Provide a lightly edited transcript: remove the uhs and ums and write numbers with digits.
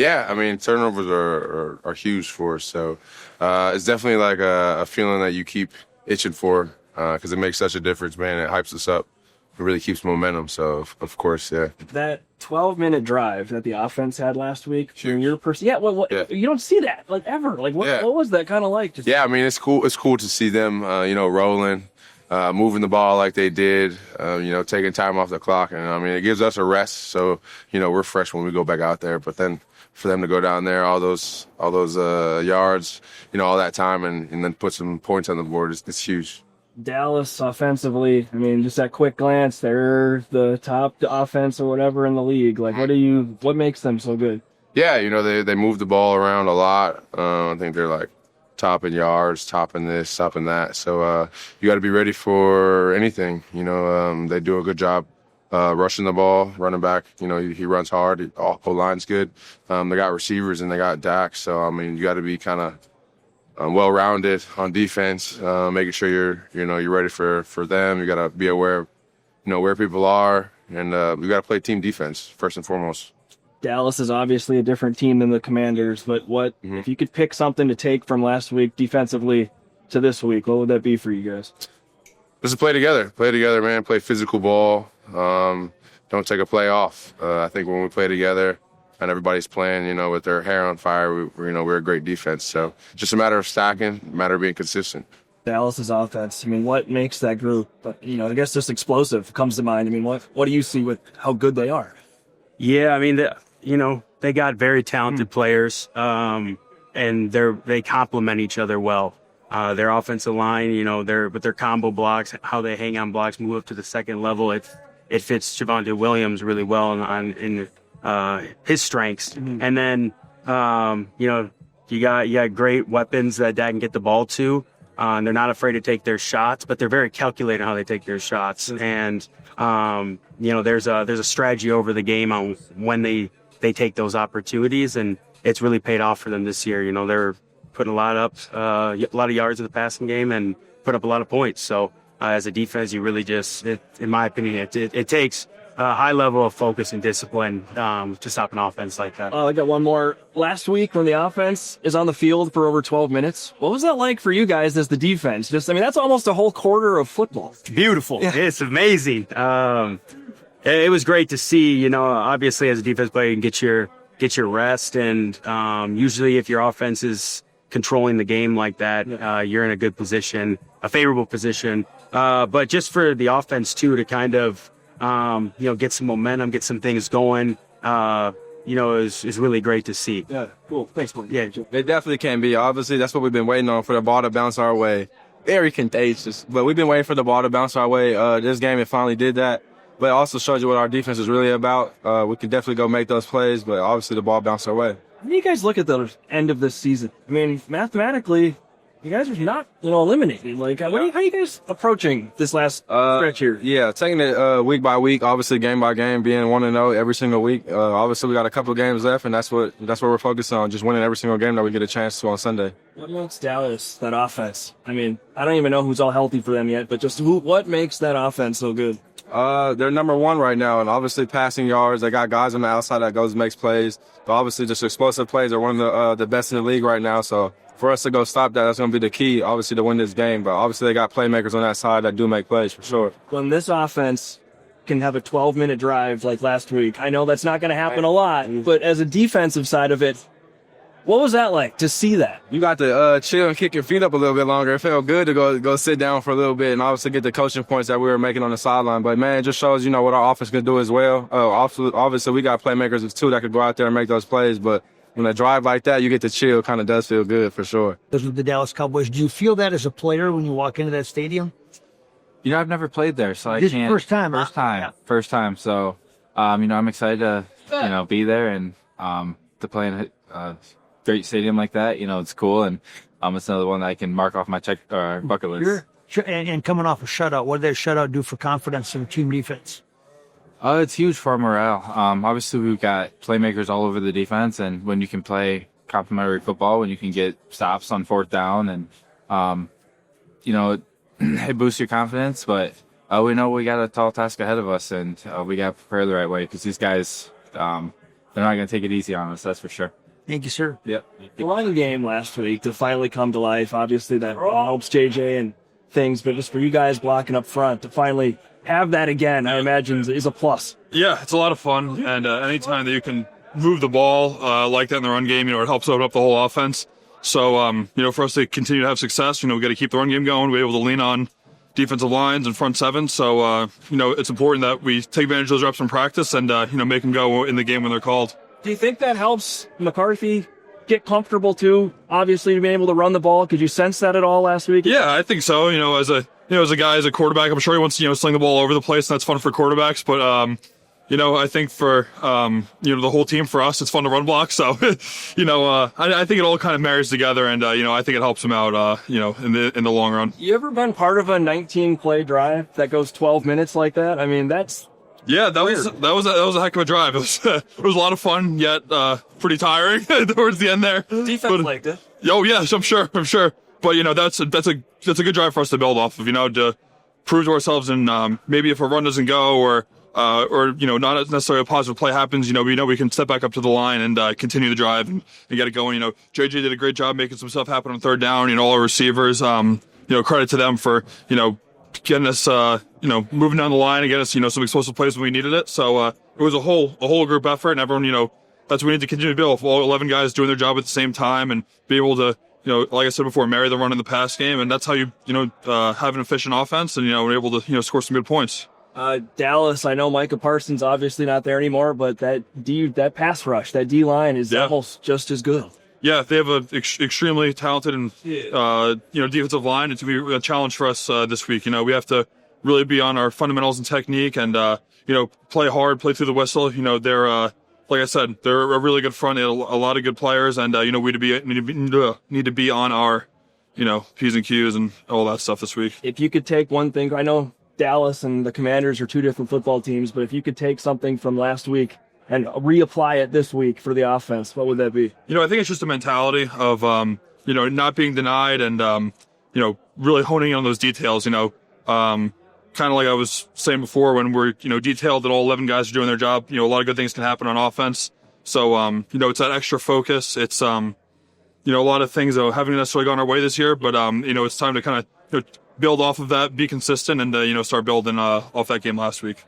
Yeah, I mean, turnovers are huge for us. So it's definitely like a feeling that you keep itching for because it makes such a difference, man. It hypes us up. It really keeps momentum. So, of course, yeah. That 12-minute drive that the offense had last week, from your yeah, Yeah. you don't see that like ever. Like, Yeah. what was that kind of like? Yeah, I mean, it's cool. It's cool to see them, rolling, moving the ball like they did, taking time off the clock. And, I mean, it gives us a rest. So, we're fresh when we go back out there. But then for them to go down there, all those yards, all that time, and then put some points on the board, it's huge. Dallas offensively, I mean, just that quick glance, they're the top offense or whatever in the league. Like, what makes them so good? Yeah, they move the ball around a lot. I think they're like top in yards, top in this, top in that. So you got to be ready for anything. They do a good job rushing the ball, running back. He runs hard. O-line's good. They got receivers and they got Dak. So, I mean, you got to be kind of well-rounded on defense, making sure you're ready for them. You got to be aware of, where people are, and you got to play team defense first and foremost. Dallas is obviously a different team than the Commanders, but if you could pick something to take from last week defensively to this week, what would that be for you guys? Just play together, man. Play physical ball. Don't take a play off. I think when we play together and everybody's playing, with their hair on fire, we're a great defense. So just a matter of stacking, a matter of being consistent. Dallas's offense, I mean, what makes that group, I guess just explosive comes to mind. I mean, what do you see with how good they are? Yeah, I mean, they got very talented players, and they complement each other well. Their offensive line, with their combo blocks, how they hang on blocks, move up to the second level, it fits Javonte Williams really well in his strengths. And then, you got great weapons that Dak can get the ball to. And they're not afraid to take their shots, but they're very calculated how they take their shots. And, there's a strategy over the game on when they take those opportunities, and it's really paid off for them this year. They're putting a lot of yards in the passing game and put up a lot of points. So as a defense, you really in my opinion, it takes a high level of focus and discipline to stop an offense like that. I got one more. Last week when the offense is on the field for over 12 minutes, what was that like for you guys as the defense? That's almost a whole quarter of football. Beautiful. Yeah. It's amazing. It was great to see, obviously as a defense player, you can get your rest. And usually if your offense is controlling the game like that, you're in a good position, a favorable position. But just for the offense too, to kind of, get some momentum, get some things going, is really great to see. Yeah, cool. Thanks, man. Yeah, it definitely can be. Obviously, that's what we've been waiting on, for the ball to bounce our way. Very contagious. But we've been waiting for the ball to bounce our way. This game, it finally did that. But it also shows you what our defense is really about. We can definitely go make those plays, but obviously the ball bounced our way. How do you guys look at the end of this season? I mean, mathematically, you guys are not, eliminated. Like, how are you guys approaching this last stretch here? Yeah, taking it week by week, obviously game by game, being 1-0 every single week. Obviously, we got a couple of games left, and that's what we're focused on, just winning every single game that we get a chance to on Sunday. What makes Dallas, that offense? I mean, I don't even know who's all healthy for them yet, but just what makes that offense so good? They're number one right now, and obviously passing yards. They got guys on the outside that goes and makes plays. But obviously, just explosive plays are one of the best in the league right now. So for us to go stop that's going to be the key, obviously, to win this game. But obviously, they got playmakers on that side that do make plays for sure. When this offense can have a 12-minute drive like last week, I know that's not going to happen a lot, but as a defensive side of it, what was that like to see that? You got to chill and kick your feet up a little bit longer. It felt good to go sit down for a little bit and obviously get the coaching points that we were making on the sideline. But, man, it just shows, what our offense can do as well. Obviously, we got playmakers, too, that could go out there and make those plays. But when a drive like that, you get to chill, kind of does feel good for sure. Those are the Dallas Cowboys. Do you feel that as a player when you walk into that stadium? I've never played there, so I This can't. first time, huh? First time. So, I'm excited to, be there and to play in a great stadium like that. It's cool, and it's another one that I can mark off my bucket list. Sure. And coming off a shutout, what did that shutout do for confidence in the team defense? It's huge for morale. Obviously, we've got playmakers all over the defense, and when you can play complementary football, when you can get stops on fourth down, and it boosts your confidence. But we know we got a tall task ahead of us, and we got to prepare the right way because these guys, they're not going to take it easy on us. That's for sure. Thank you, sir. Yep. The line game last week to finally come to life. Obviously, that helps JJ and things, but just for you guys blocking up front to finally have that again, I imagine is a plus. Yeah, it's a lot of fun, and anytime that you can move the ball like that in the run game, it helps open up the whole offense. So, for us to continue to have success, we got to keep the run game going. We're able to lean on defensive lines and front seven. So, it's important that we take advantage of those reps in practice and, make them go in the game when they're called. Do you think that helps McCarthy get comfortable too? Obviously, being able to run the ball. Could you sense that at all last week? Yeah, I think so. As a guy, as a quarterback, I'm sure he wants to, sling the ball all over the place, and that's fun for quarterbacks. But, I think for, the whole team, for us, it's fun to run block. So, I think it all kind of marries together, and, I think it helps him out, in the long run. You ever been part of a 19-play drive that goes 12 minutes like that? I mean, that's... Yeah, that was a heck of a drive. It was a lot of fun, yet pretty tiring towards the end there. Defense liked it. Oh yeah, I'm sure. But that's a good drive for us to build off of. To prove to ourselves, and maybe if a run doesn't go, or not necessarily a positive play happens, we can step back up to the line and continue the drive and get it going. JJ did a great job making some stuff happen on third down. All our receivers, credit to them for getting us, moving down the line and getting us, some explosive plays when we needed it. So it was a whole group effort, and everyone, that's what we need to continue to build. All 11 guys doing their job at the same time and be able to, like I said before, marry the run in the pass game, and that's how you, have an efficient offense and, we're able to, score some good points. Dallas, I know Micah Parsons obviously not there anymore, but that pass rush, that D line is almost just as good. Yeah, they have an extremely talented and defensive line. It's going to be a challenge for us this week. We have to really be on our fundamentals and technique, and play hard, play through the whistle. They're like I said, they're a really good front. They have a lot of good players, and we need to be on our P's and Q's and all that stuff this week. If you could take one thing, I know Dallas and the Commanders are two different football teams, but if you could take something from last week and reapply it this week for the offense, what would that be? I think it's just a mentality of, not being denied and, really honing in on those details, kind of like I was saying before, when we're, detailed that all 11 guys are doing their job, a lot of good things can happen on offense. So, it's that extra focus. It's, a lot of things that haven't necessarily gone our way this year, but, it's time to kind of, build off of that, be consistent, and, start building off that game last week.